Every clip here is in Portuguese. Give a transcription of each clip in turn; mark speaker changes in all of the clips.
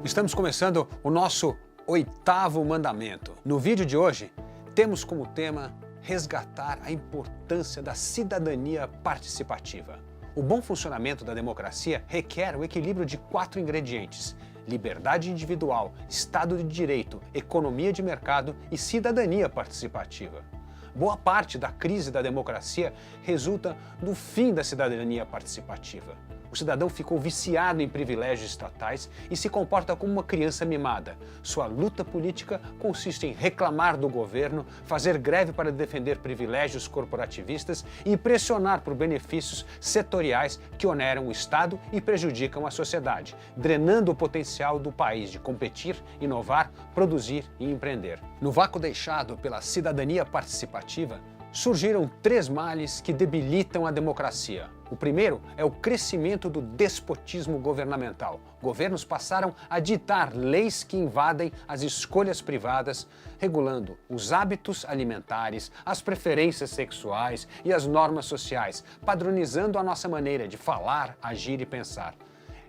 Speaker 1: Estamos começando o nosso 8º mandamento. No vídeo de hoje, temos como tema resgatar a importância da cidadania participativa. O bom funcionamento da democracia requer o equilíbrio de 4 ingredientes: liberdade individual, Estado de Direito, economia de mercado e cidadania participativa. Boa parte da crise da democracia resulta do fim da cidadania participativa. O cidadão ficou viciado em privilégios estatais e se comporta como uma criança mimada. Sua luta política consiste em reclamar do governo, fazer greve para defender privilégios corporativistas e pressionar por benefícios setoriais que oneram o Estado e prejudicam a sociedade, drenando o potencial do país de competir, inovar, produzir e empreender. No vácuo deixado pela cidadania participativa, surgiram 3 males que debilitam a democracia. O primeiro é o crescimento do despotismo governamental. Governos passaram a ditar leis que invadem as escolhas privadas, regulando os hábitos alimentares, as preferências sexuais e as normas sociais, padronizando a nossa maneira de falar, agir e pensar.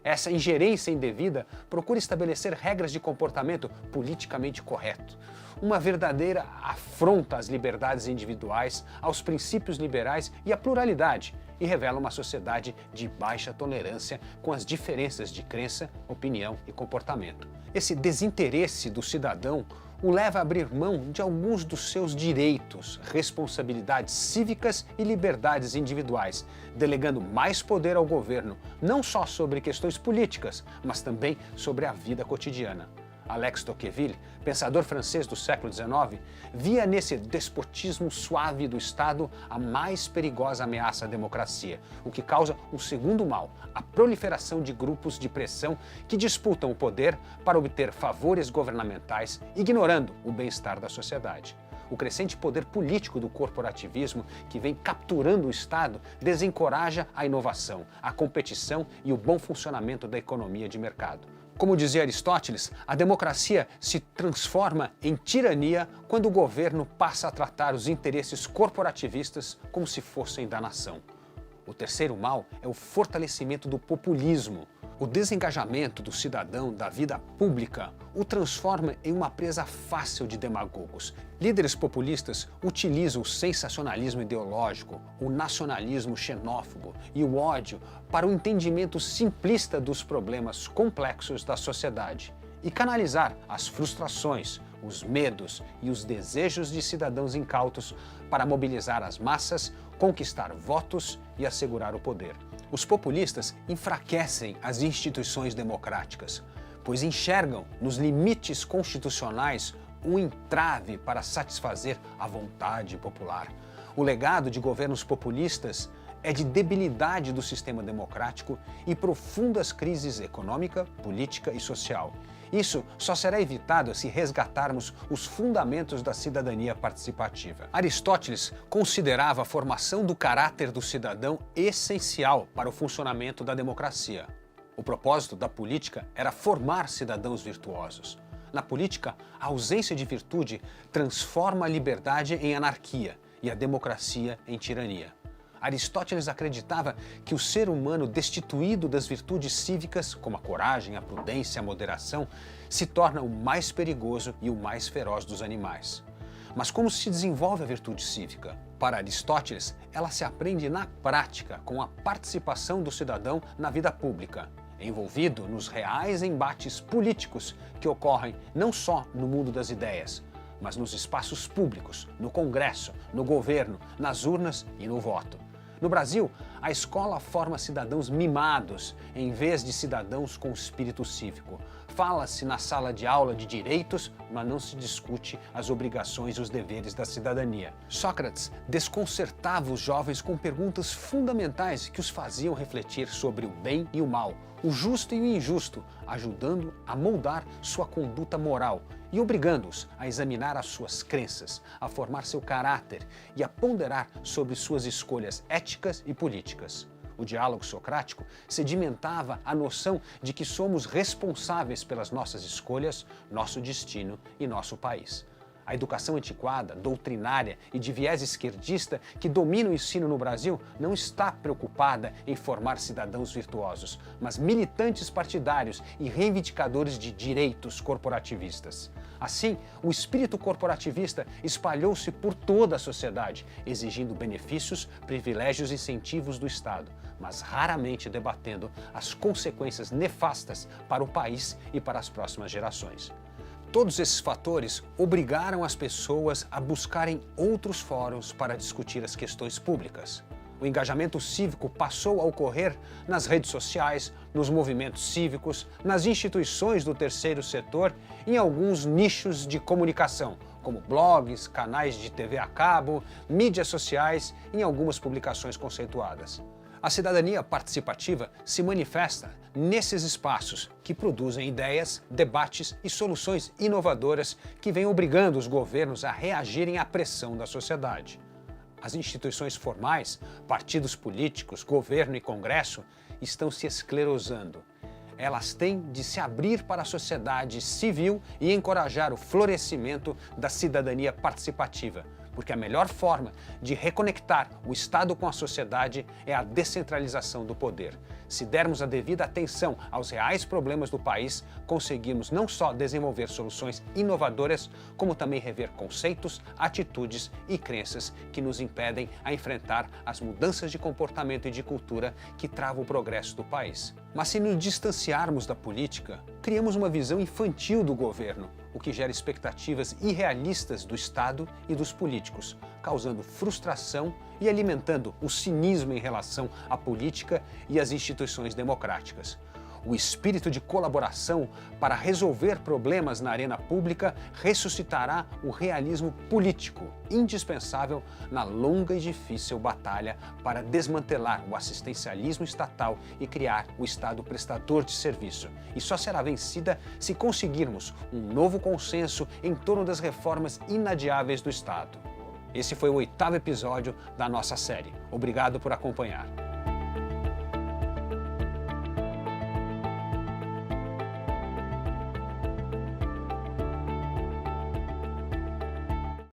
Speaker 1: Essa ingerência indevida procura estabelecer regras de comportamento politicamente correto, uma verdadeira afronta às liberdades individuais, aos princípios liberais e à pluralidade, e revela uma sociedade de baixa tolerância com as diferenças de crença, opinião e comportamento. Esse desinteresse do cidadão o leva a abrir mão de alguns dos seus direitos, responsabilidades cívicas e liberdades individuais, delegando mais poder ao governo, não só sobre questões políticas, mas também sobre a vida cotidiana. Alex Tocqueville, pensador francês do século XIX, via nesse despotismo suave do Estado a mais perigosa ameaça à democracia, o que causa um segundo mal, a proliferação de grupos de pressão que disputam o poder para obter favores governamentais, ignorando o bem-estar da sociedade. O crescente poder político do corporativismo, que vem capturando o Estado, desencoraja a inovação, a competição e o bom funcionamento da economia de mercado. Como dizia Aristóteles, a democracia se transforma em tirania quando o governo passa a tratar os interesses corporativistas como se fossem da nação. O terceiro mal é o fortalecimento do populismo. O desengajamento do cidadão da vida pública o transforma em uma presa fácil de demagogos. Líderes populistas utilizam o sensacionalismo ideológico, o nacionalismo xenófobo e o ódio para o entendimento simplista dos problemas complexos da sociedade e canalizar as frustrações, os medos e os desejos de cidadãos incautos para mobilizar as massas, conquistar votos e assegurar o poder. Os populistas enfraquecem as instituições democráticas, pois enxergam nos limites constitucionais um entrave para satisfazer a vontade popular. O legado de governos populistas é de debilidade do sistema democrático e profundas crises econômica, política e social. Isso só será evitado se resgatarmos os fundamentos da cidadania participativa. Aristóteles considerava a formação do caráter do cidadão essencial para o funcionamento da democracia. O propósito da política era formar cidadãos virtuosos. Na política, a ausência de virtude transforma a liberdade em anarquia e a democracia em tirania. Aristóteles acreditava que o ser humano destituído das virtudes cívicas, como a coragem, a prudência e a moderação, se torna o mais perigoso e o mais feroz dos animais. Mas como se desenvolve a virtude cívica? Para Aristóteles, ela se aprende na prática, com a participação do cidadão na vida pública, envolvido nos reais embates políticos que ocorrem não só no mundo das ideias, mas nos espaços públicos, no Congresso, no governo, nas urnas e no voto. No Brasil, a escola forma cidadãos mimados, em vez de cidadãos com espírito cívico. Fala-se na sala de aula de direitos, mas não se discute as obrigações e os deveres da cidadania. Sócrates desconcertava os jovens com perguntas fundamentais que os faziam refletir sobre o bem e o mal, o justo e o injusto, ajudando a moldar sua conduta moral e obrigando-os a examinar as suas crenças, a formar seu caráter e a ponderar sobre suas escolhas éticas e políticas. O diálogo socrático sedimentava a noção de que somos responsáveis pelas nossas escolhas, nosso destino e nosso país. A educação antiquada, doutrinária e de viés esquerdista que domina o ensino no Brasil não está preocupada em formar cidadãos virtuosos, mas militantes partidários e reivindicadores de direitos corporativistas. Assim, o espírito corporativista espalhou-se por toda a sociedade, exigindo benefícios, privilégios e incentivos do Estado, mas raramente debatendo as consequências nefastas para o país e para as próximas gerações. Todos esses fatores obrigaram as pessoas a buscarem outros fóruns para discutir as questões públicas. O engajamento cívico passou a ocorrer nas redes sociais, nos movimentos cívicos, nas instituições do terceiro setor e em alguns nichos de comunicação, como blogs, canais de TV a cabo, mídias sociais e em algumas publicações conceituadas. A cidadania participativa se manifesta nesses espaços que produzem ideias, debates e soluções inovadoras que vêm obrigando os governos a reagirem à pressão da sociedade. As instituições formais, partidos políticos, governo e Congresso, estão se esclerosando. Elas têm de se abrir para a sociedade civil e encorajar o florescimento da cidadania participativa, porque a melhor forma de reconectar o Estado com a sociedade é a descentralização do poder. Se dermos a devida atenção aos reais problemas do país, conseguimos não só desenvolver soluções inovadoras, como também rever conceitos, atitudes e crenças que nos impedem a enfrentar as mudanças de comportamento e de cultura que travam o progresso do país. Mas se nos distanciarmos da política, criamos uma visão infantil do governo, o que gera expectativas irrealistas do Estado e dos políticos, causando frustração e alimentando o cinismo em relação à política e às instituições democráticas. O espírito de colaboração para resolver problemas na arena pública ressuscitará o realismo político, indispensável na longa e difícil batalha para desmantelar o assistencialismo estatal e criar o Estado prestador de serviço. E só será vencida se conseguirmos um novo consenso em torno das reformas inadiáveis do Estado. Esse foi o 8º episódio da nossa série. Obrigado por acompanhar.